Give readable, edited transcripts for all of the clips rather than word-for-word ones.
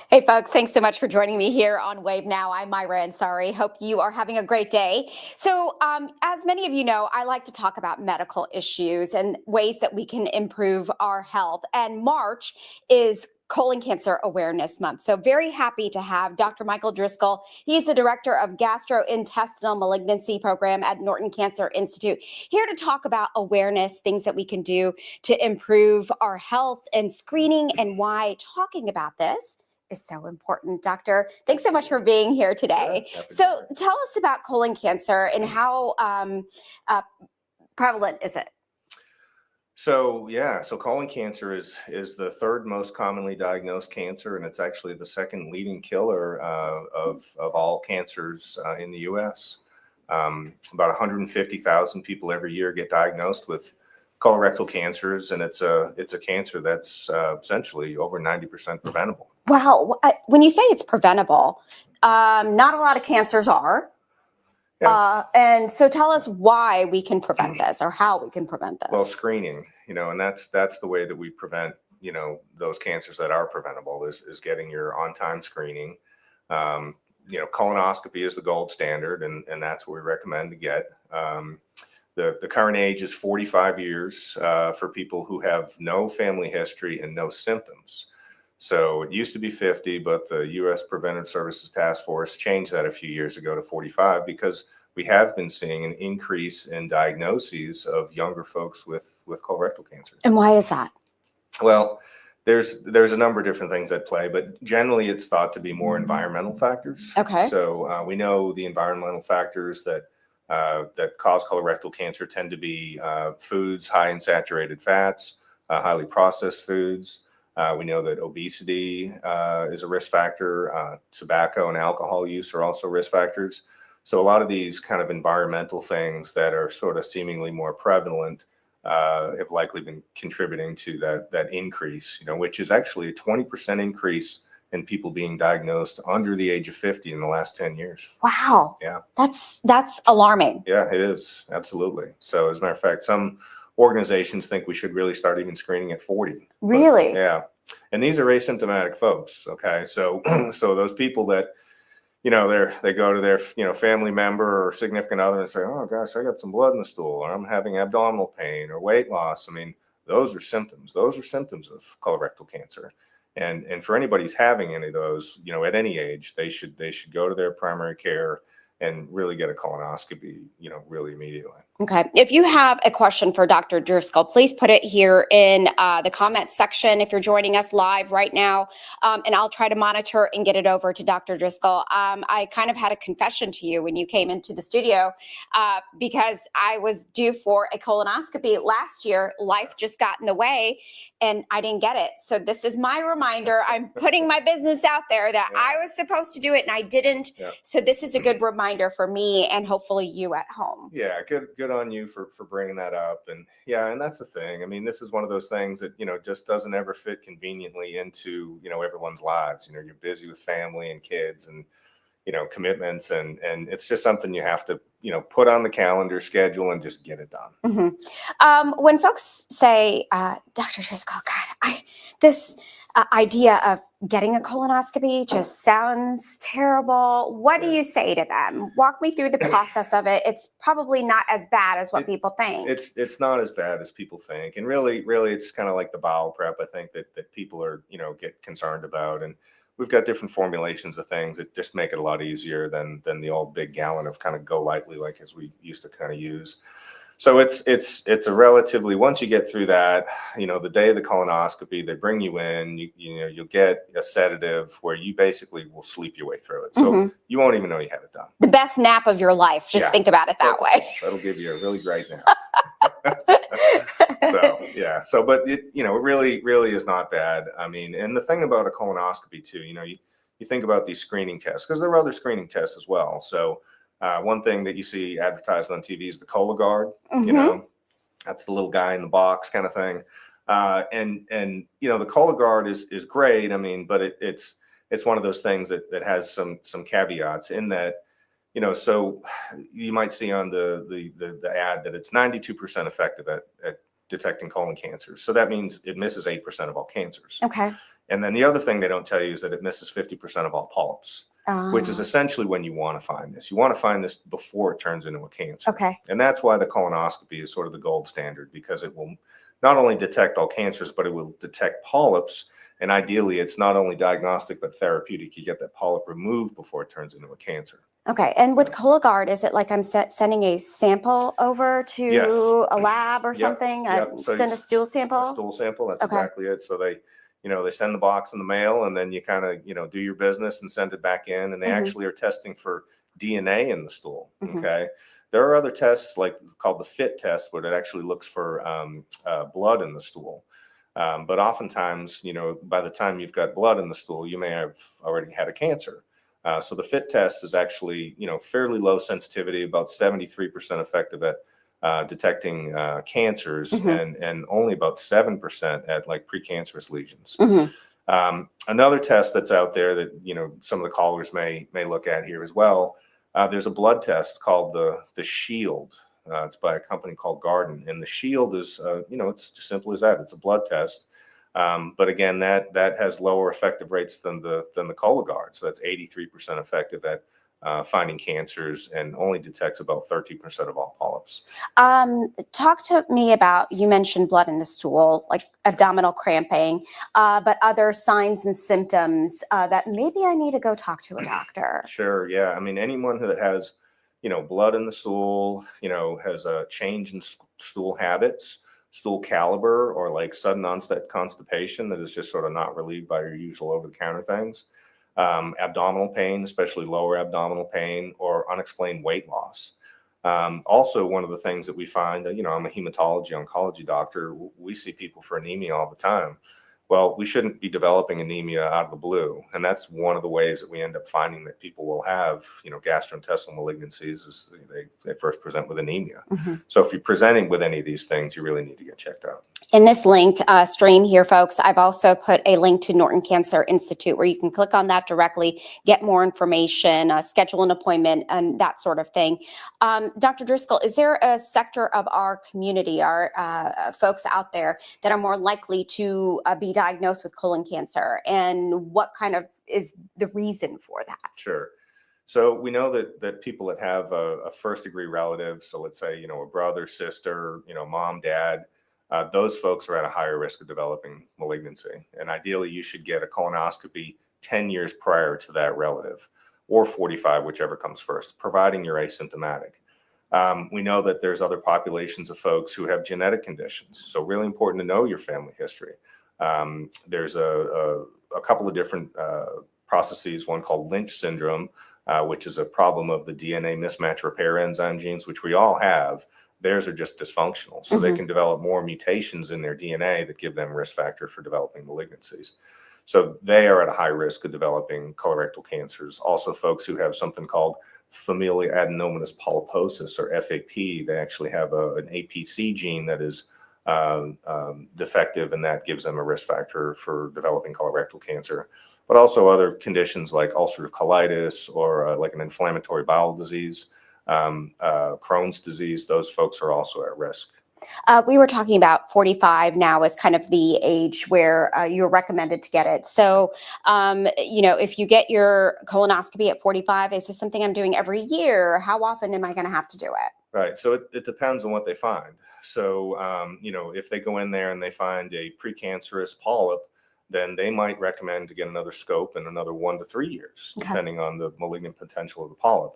Hey, folks, thanks so much for joining me here on Wave Now. I'm Myra Ansari. Hope you are having a great day. So, as many of you know, I like to talk about medical issues and ways that we can improve our health. And March is Colon Cancer Awareness Month. So very happy to have Dr. Michael Driscoll. He's the director of Gastrointestinal Malignancy Program at Norton Cancer Institute, here to talk about awareness, things that we can do to improve our health and screening, and why talking about this is so important. Doctor, thanks so much for being here today. Sure, so tell us about colon cancer and how prevalent is it? So colon cancer is the third most commonly diagnosed cancer, and it's actually the second leading killer of all cancers in the U.S. About 150,000 people every year get diagnosed with colorectal cancers, and it's a cancer that's essentially over 90% preventable. Wow. When you say it's preventable, not a lot of cancers are. Yes. And so tell us why we can prevent this, or how we can prevent this. Well, screening, and that's the way that we prevent, those cancers that are preventable is getting your on-time screening. Colonoscopy is the gold standard, and that's what we recommend to get. The current age is 45 years for people who have no family history and no symptoms. So it used to be 50, but the U.S. Preventive Services Task Force changed that a few years ago to 45 because we have been seeing an increase in diagnoses of younger folks with colorectal cancer. And why is that? Well, there's a number of different things at play, but generally it's thought to be more environmental factors. Okay. So we know the environmental factors that cause colorectal cancer tend to be foods high in saturated fats, highly processed foods. We know that obesity is a risk factor. Tobacco and alcohol use are also risk factors. So a lot of these kind of environmental things that are sort of seemingly more prevalent have likely been contributing to that increase, which is actually a 20% increase in people being diagnosed under the age of 50 in the last 10 years. Wow. Yeah. That's alarming. Yeah, it is. Absolutely. So as a matter of fact, some organizations think we should really start even screening at 40. Really? But, yeah. And these are asymptomatic folks. Okay. So those people that, they go to their, family member or significant other and say, oh gosh, I got some blood in the stool, or I'm having abdominal pain or weight loss. I mean, those are symptoms. Those are symptoms of colorectal cancer. And for anybody who's having any of those, at any age, they should go to their primary care and really get a colonoscopy, really immediately. Okay. If you have a question for Dr. Driscoll, please put it here in the comments section if you're joining us live right now, and I'll try to monitor and get it over to Dr. Driscoll. I kind of had a confession to you when you came into the studio because I was due for a colonoscopy last year. Life just got in the way, and I didn't get it. So this is my reminder. I'm putting my business out there that I was supposed to do it, and I didn't. Yeah. So this is a good reminder for me and hopefully you at home. Yeah, good on you for bringing that up. And and that's the thing. I mean, this is one of those things that, just doesn't ever fit conveniently into, everyone's lives. You're busy with family and kids and, commitments, and it's just something you have to, put on the calendar, schedule, and just get it done. Mm-hmm. When folks say, Dr. Driscoll, God, this idea of getting a colonoscopy just sounds terrible. What do you say to them? Walk me through the process of it. It's probably not as bad as what people think. It's not as bad as people think. And really, it's kind of like the bowel prep, I think, that people are, get concerned about. And we've got different formulations of things that just make it a lot easier than the old big gallon of kind of go lightly, like as we used to kind of use. So it's a relatively, once you get through that, the day of the colonoscopy, they bring you in, you'll get a sedative where you basically will sleep your way through it. So you won't even know you had it done. The best nap of your life. Just think about it that way. That'll give you a really great nap. But it really is not bad. I mean, and the thing about a colonoscopy too, you think about these screening tests, because there are other screening tests as well. So one thing that you see advertised on TV is the Cologuard. That's the little guy in the box kind of thing. And the Cologuard is great. I mean, but it's one of those things that has some caveats in that, so you might see on the ad that it's 92% effective at detecting colon cancer. So that means it misses 8% of all cancers. Okay. And then the other thing they don't tell you is that it misses 50% of all polyps, which is Ah, essentially when you want to find this. You want to find this before it turns into a cancer. okay. And that's why the colonoscopy is sort of the gold standard, because it will not only detect all cancers, but it will detect polyps. And ideally, it's not only diagnostic, but therapeutic. You get that polyp removed before it turns into a cancer. Okay. And with Cologuard, is it like I'm sending a sample over Yes. to a lab or Yep. something? Yep. So Send a stool a sample? stool sample, that's Okay. exactly it. So they send the box in the mail, and then you kind of, do your business and send it back in. And they Hmm. actually are testing for DNA in the stool. Hmm. Okay. There are other tests like called the FIT test, where it actually looks for blood in the stool. But oftentimes, by the time you've got blood in the stool, you may have already had a cancer. So the FIT test is actually, fairly low sensitivity, about 73% effective at detecting cancers, Hmm. and only about 7% at like precancerous lesions. Hmm. Another test that's out there that some of the callers may look at here as well. There's a blood test called the Shield. It's by a company called Garden, and the Shield is it's as simple as that. It's a blood test. But again, that has lower effective rates than the Cologuard. So that's 83% effective at finding cancers, and only detects about 13% of all polyps. Talk to me about, you mentioned blood in the stool, like abdominal cramping, but other signs and symptoms that maybe I need to go talk to a doctor. Sure, yeah. I mean, anyone that has, blood in the stool, has a change in stool habits, stool caliber, or like sudden onset constipation that is just sort of not relieved by your usual over-the-counter things, abdominal pain, especially lower abdominal pain, or unexplained weight loss. Also, one of the things that we find, I'm a hematology oncology doctor. We see people for anemia all the time. Well, we shouldn't be developing anemia out of the blue. And that's one of the ways that we end up finding that people will have, gastrointestinal malignancies, is they first present with anemia. Mhm. So if you're presenting with any of these things, you really need to get checked out. In this link stream here, folks, I've also put a link to Norton Cancer Institute where you can click on that directly, get more information, schedule an appointment, and that sort of thing. Dr. Driscoll, is there a sector of our community, our folks out there, that are more likely to be diagnosed with colon cancer? And what kind of is the reason for that? Sure. So we know that people that have a first degree relative, so let's say, a brother, sister, mom, dad, those folks are at a higher risk of developing malignancy. And ideally, you should get a colonoscopy 10 years prior to that relative, or 45, whichever comes first, providing you're asymptomatic. We know that there's other populations of folks who have genetic conditions. So really important to know your family history. There's a couple of different processes, one called Lynch syndrome, which is a problem of the DNA mismatch repair enzyme genes, which we all have. Theirs are just dysfunctional. So they can develop more mutations in their DNA that give them risk factor for developing malignancies. So they are at a high risk of developing colorectal cancers. Also, folks who have something called familial adenomatous polyposis, or FAP, they actually have an APC gene that is defective, and that gives them a risk factor for developing colorectal cancer. But also other conditions like ulcerative colitis, or like an inflammatory bowel disease, Crohn's disease. Those folks are also at risk. We were talking about 45 now as kind of the age where you're recommended to get it. So, if you get your colonoscopy at 45, is this something I'm doing every year? How often am I going to have to do it? Right. So it depends on what they find. So, if they go in there and they find a precancerous polyp, then they might recommend to get another scope in another 1 to 3 years, Okay. depending on the malignant potential of the polyp.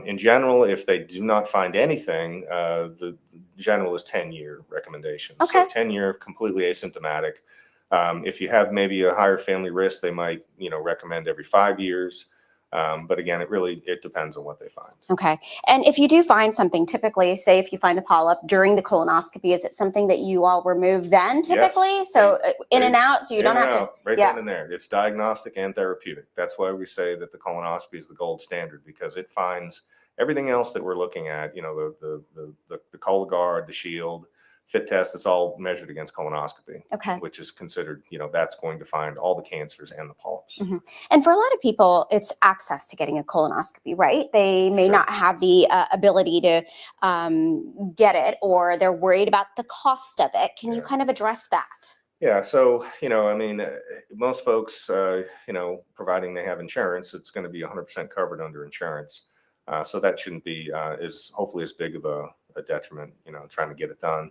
In general, if they do not find anything, the general is 10-year recommendation. Okay. So 10-year, completely asymptomatic. If you have maybe a higher family risk, they might, recommend every 5 years. But again, it depends on what they find. Okay. And if you do find something, typically, say if you find a polyp during the colonoscopy, is it something that you all remove then typically? Yes, So in and out, so you in don't and have out, to. right Yeah. then and there. It's diagnostic and therapeutic. That's why we say that the colonoscopy is the gold standard, because it finds everything else that we're looking at. The Cologuard, the Shield, FIT test. It's all measured against colonoscopy, Okay. which is considered, that's going to find all the cancers and the polyps. Mhm. And for a lot of people, it's access to getting a colonoscopy, right? They may Sure. not have the ability to get it, or they're worried about the cost of it. Can you Yeah. kind of address that? Yeah, so I mean, most folks, providing they have insurance, it's going to be 100% covered under insurance. So that shouldn't be is hopefully as big of a detriment, trying to get it done.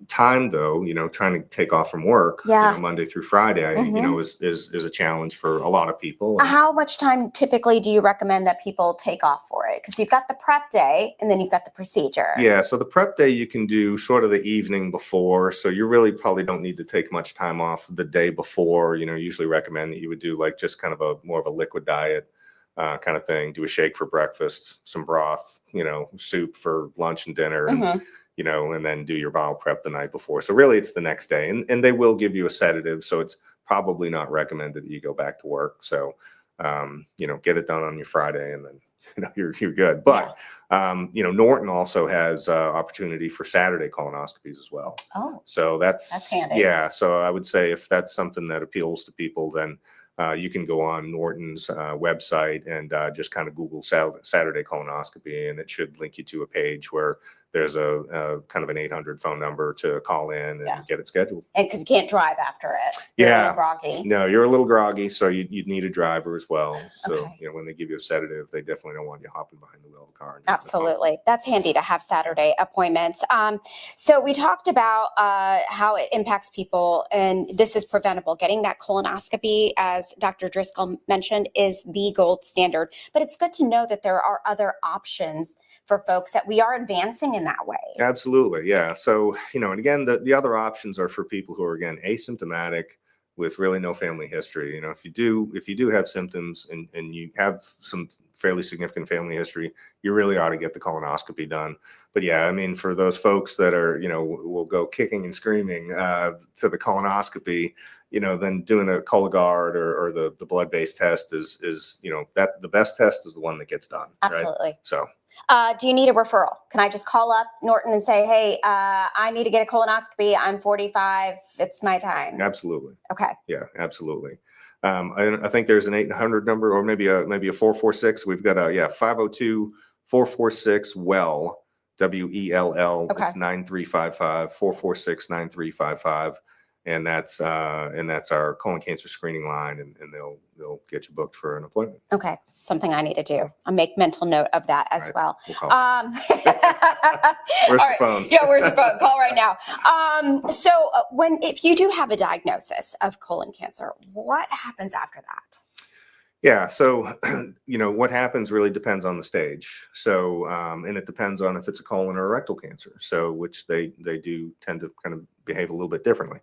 Time though, trying to take off from work, Yeah. Monday through Friday, Hmm. is a challenge for a lot of people. And How much time typically do you recommend that people take off for it? Because you've got the prep day and then you've got the procedure. yeah, so the prep day you can do sort of the evening before. So you really probably don't need to take much time off the day before. Usually recommend that you would do like just kind of a more of a liquid diet kind of thing. Do a shake for breakfast, some broth, soup for lunch and dinner, and Hmm. and then do your bowel prep the night before. So really it's the next day. And they will give you a sedative. So it's probably not recommended that you go back to work. So get it done on your Friday and then you're good. Yeah. But Norton also has opportunity for Saturday colonoscopies as well. Oh, So that's handy. yeah. So I would say if that's something that appeals to people, then you can go on Norton's website and just kind of Google Saturday colonoscopy, and it should link you to a page where there's a kind of an 800 phone number to call in and Yeah. get it scheduled. And because you can't drive after it. You're a Yeah. little groggy. No, you're a little groggy, so you'd need a driver as well. So, Okay. when they give you a sedative, they definitely don't want you hopping behind the wheel of the car. Absolutely. That's handy to have Saturday appointments. So we talked about how it impacts people, and this is preventable. Getting that colonoscopy, as Dr. Driscoll mentioned, is the gold standard. But it's good to know that there are other options for folks, that we are advancing in that way. Absolutely, yeah. So, and again, the other options are for people who are, again, asymptomatic with really no family history. If you do have symptoms and you have some fairly significant family history, you really ought to get the colonoscopy done. But yeah, I mean, for those folks that are, will go kicking and screaming to the colonoscopy, then doing a Cologuard or the blood-based test is that the best test is the one that gets done. Absolutely. Right? So. Do you need a referral? Can I just call up Norton and say, hey, I need to get a colonoscopy. I'm 45. It's my time. Absolutely. Okay. Yeah, absolutely. I think there's an 800 number, or maybe a 446. We've got 502-446-WELL, WELL. Okay. It's 9355 446-9355. And that's our colon cancer screening line, and they'll get you booked for an appointment. Okay, something I need to do. I'll make mental note of that as well. We'll call Where's the phone? Yeah, where's the phone? Call right now. So if you do have a diagnosis of colon cancer, what happens after that? Yeah. So, what happens really depends on the stage. So, and it depends on if it's a colon or a rectal cancer. So, which they do tend to kind of behave a little bit differently.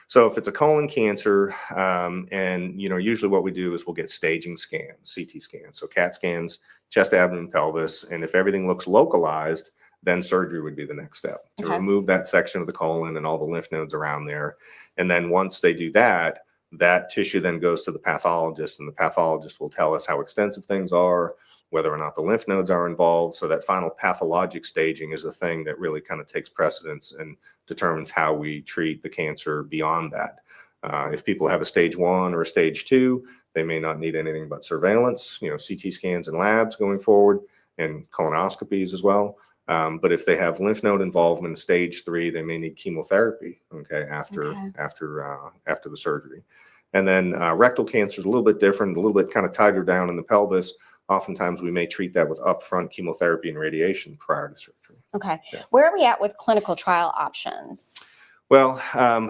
So if it's a colon cancer, and usually what we do is we'll get staging scans, CT scans, so CAT scans, chest, abdomen, pelvis, and if everything looks localized, then surgery would be the next step to remove that section of the colon and all the lymph nodes around there. And then once they do that, that tissue then goes to the pathologist, and the pathologist will tell us how extensive things are, whether or not the lymph nodes are involved. So that final pathologic staging is the thing that really kind of takes precedence and determines how we treat the cancer beyond that. If people have a stage 1 or a stage 2, they may not need anything but surveillance, CT scans and labs going forward, and colonoscopies as well. But if they have lymph node involvement in stage 3, they may need chemotherapy. After the surgery. And then rectal cancer is a little bit different, a little bit kind of tighter down in the pelvis. Oftentimes we may treat that with upfront chemotherapy and radiation prior to surgery. Okay. Yeah. Where are we at with clinical trial options? Well,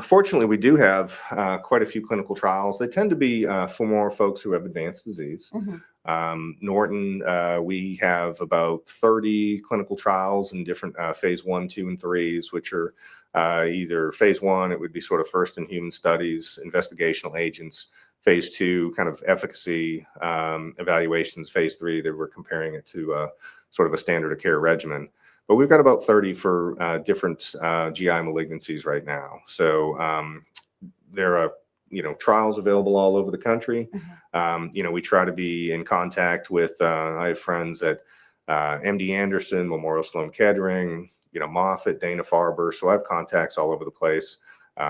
fortunately, we do have quite a few clinical trials. They tend to be for more folks who have advanced disease. Mm-hmm. Norton, we have about 30 clinical trials in different phase 1, 2, and 3s, which are either phase 1, it would be sort of first in human studies, investigational agents. Phase 2, kind of efficacy evaluations. Phase 3, that we're comparing it to sort of a standard of care regimen. But we've got about 30 for different GI malignancies right now. So there are trials available all over the country. Mm-hmm. We try to be in contact with. I have friends at MD Anderson, Memorial Sloan Kettering, Moffitt, Dana-Farber. So I have contacts all over the place.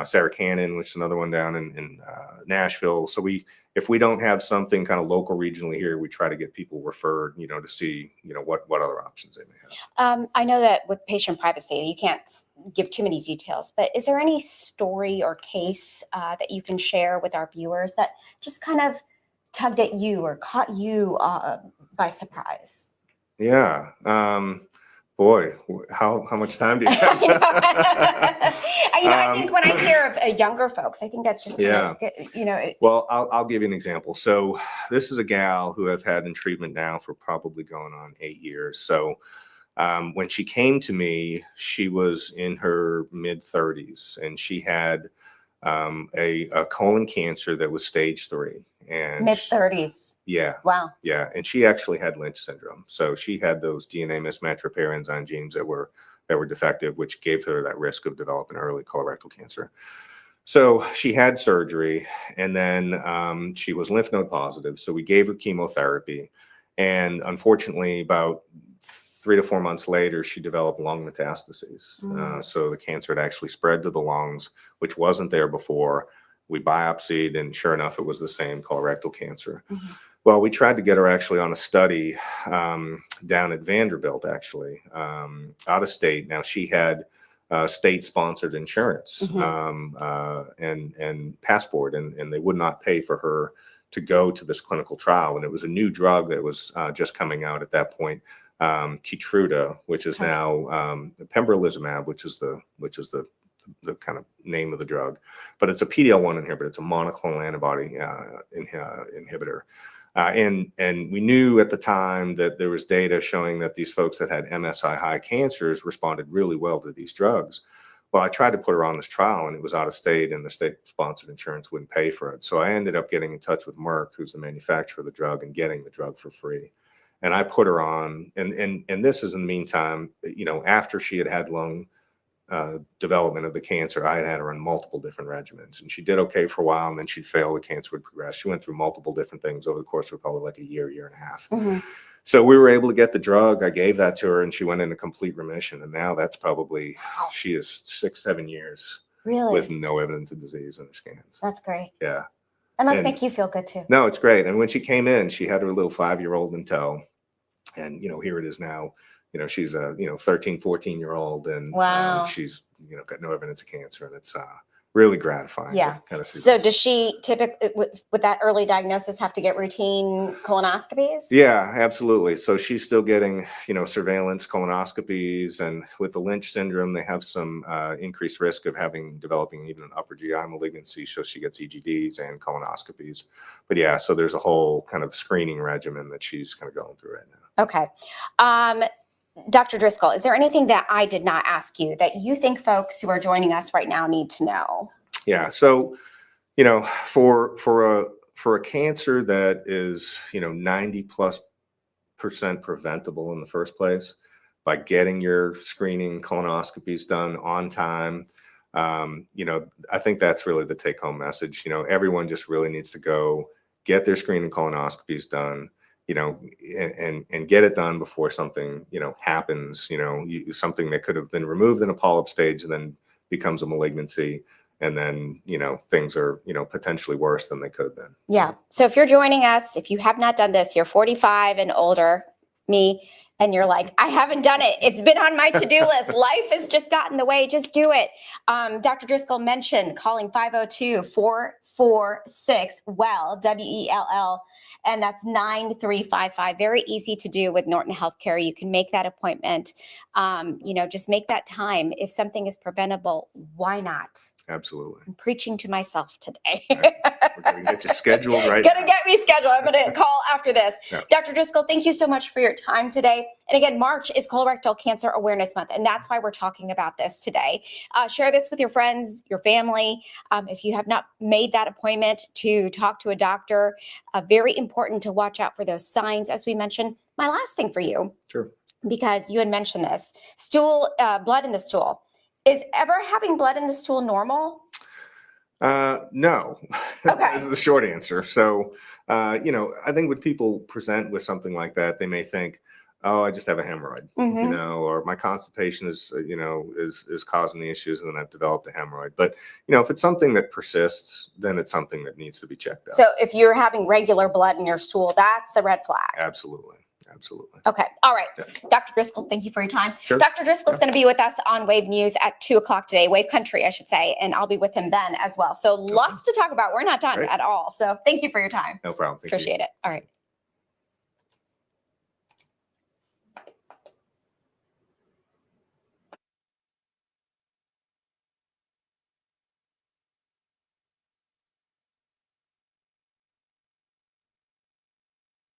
Sarah Cannon, which is another one down in Nashville. So if we don't have something kind of local regionally here, we try to get people referred, to see, what other options they may have. I know that with patient privacy, you can't give too many details, but is there any story or case that you can share with our viewers that just kind of tugged at you or caught you by surprise? Yeah. Boy, how much time do you have? I think when I hear of younger folks, I think that's just kind Yeah. of, Well, I'll give you an example. So this is a gal who I've had in treatment now for probably going on 8 years. So when she came to me, she was in her mid 30s, and she had a colon cancer that was stage 3. And mid 30s. yeah, Wow. yeah, and she actually had Lynch syndrome. So she had those DNA mismatch repair enzyme genes that were defective, which gave her that risk of developing early colorectal cancer. So she had surgery, and then she was lymph node positive. So we gave her chemotherapy, and unfortunately, about 3 to 4 months later, she developed lung metastases. So the cancer had actually spread to the lungs, which wasn't there before. We biopsied, and sure enough, it was the same colorectal cancer. Well, we tried to get her actually on a study down at Vanderbilt, actually, out of state. Now, she had state-sponsored insurance and passport, and they would not pay for her to go to this clinical trial. And it was a new drug that was just coming out at that point, Keytruda, which is now pembrolizumab, which is the kind of name of the drug, but it's a PD-L1 inhibitor. It's a monoclonal antibody inhibitor. And we knew at the time that there was data showing that these folks that had MSI high cancers responded really well to these drugs. Well, I tried to put her on this trial, and it was out of state, and the state-sponsored insurance wouldn't pay for it. So I ended up getting in touch with Merck, who's the manufacturer of the drug, and getting the drug for free. And I put her on, and this is in the meantime, after she had lung development of the cancer, I had her on multiple different regimens, and she did okay for a while, and then she'd fail, the cancer would progress. She went through multiple different things over the course of probably like a year and a half. So we were able to get the drug. I gave that to her, and she went into complete remission. And now that's probably, she is 6-7 years with no evidence of disease in her scans. That's great. Yeah. That must make you feel good too. No, it's great. And when she came in, she had her little 5-year-old in tow, and here it is now. She's a 13, 14-year-old, and she's got no evidence of cancer, and it's really gratifying. Yeah. Kind of see so that. does she typically, with that early diagnosis, have to get routine colonoscopies? Yeah, absolutely. So she's still getting surveillance colonoscopies, and with the Lynch syndrome, they have some increased risk of developing even an upper GI malignancy. So she gets EGDs and colonoscopies. But yeah, so there's a whole kind of screening regimen that she's kind of going through right now. Okay. Dr. Driscoll, is there anything that I did not ask you that you think folks who are joining us right now need to know? Yeah. So, for a cancer that is, 90+% preventable in the first place by getting your screening colonoscopies done on time, I think that's really the take-home message. Everyone just really needs to go get their screening colonoscopies done, and get it done before something, happens, something that could have been removed in a polyp stage and then becomes a malignancy. And then, things are, potentially worse than they could have been. Yeah. So if you're joining us, if you have not done this, you're 45 and older, me, and you're like, I haven't done it. It's been on my to-do list. Life has just gotten in the way. Just do it. Dr. Driscoll mentioned calling 502-446-WELL, WELL, and that's 9355. Very easy to do with Norton Healthcare. You can make that appointment. Just make that time. If something is preventable, why not? Absolutely. I'm preaching to myself today. Right. We're going to get you scheduled right Gonna now. get me scheduled. I'm going to call after this. Yeah. Dr. Driscoll, thank you so much for your time today. And again, March is Colorectal Cancer Awareness Month, and that's why we're talking about this today. Share this with your friends, your family. If you have not made that appointment to talk to a doctor, very important to watch out for those signs, as we mentioned. My last thing for you, Sure. because you had mentioned this, blood in the stool. Is ever having blood in the stool normal? No. Okay. This is the short answer. So, I think when people present with something like that, they may think, oh, I just have a hemorrhoid, or my constipation is causing the issues, and then I've developed a hemorrhoid. But, if it's something that persists, then it's something that needs to be checked out. So if you're having regular blood in your stool, that's a red flag. Absolutely. absolutely. Okay. All right. Yeah. Dr. Driscoll, thank you for your time. Sure. Dr. Driscoll is Yeah. going to be with us on Wave News at 2 o'clock today, Wave Country, I should say, and I'll be with him then as well. So lots to talk about. We're not done Great. at all. So thank you for your time. No problem. Thank you. Appreciate it. All right.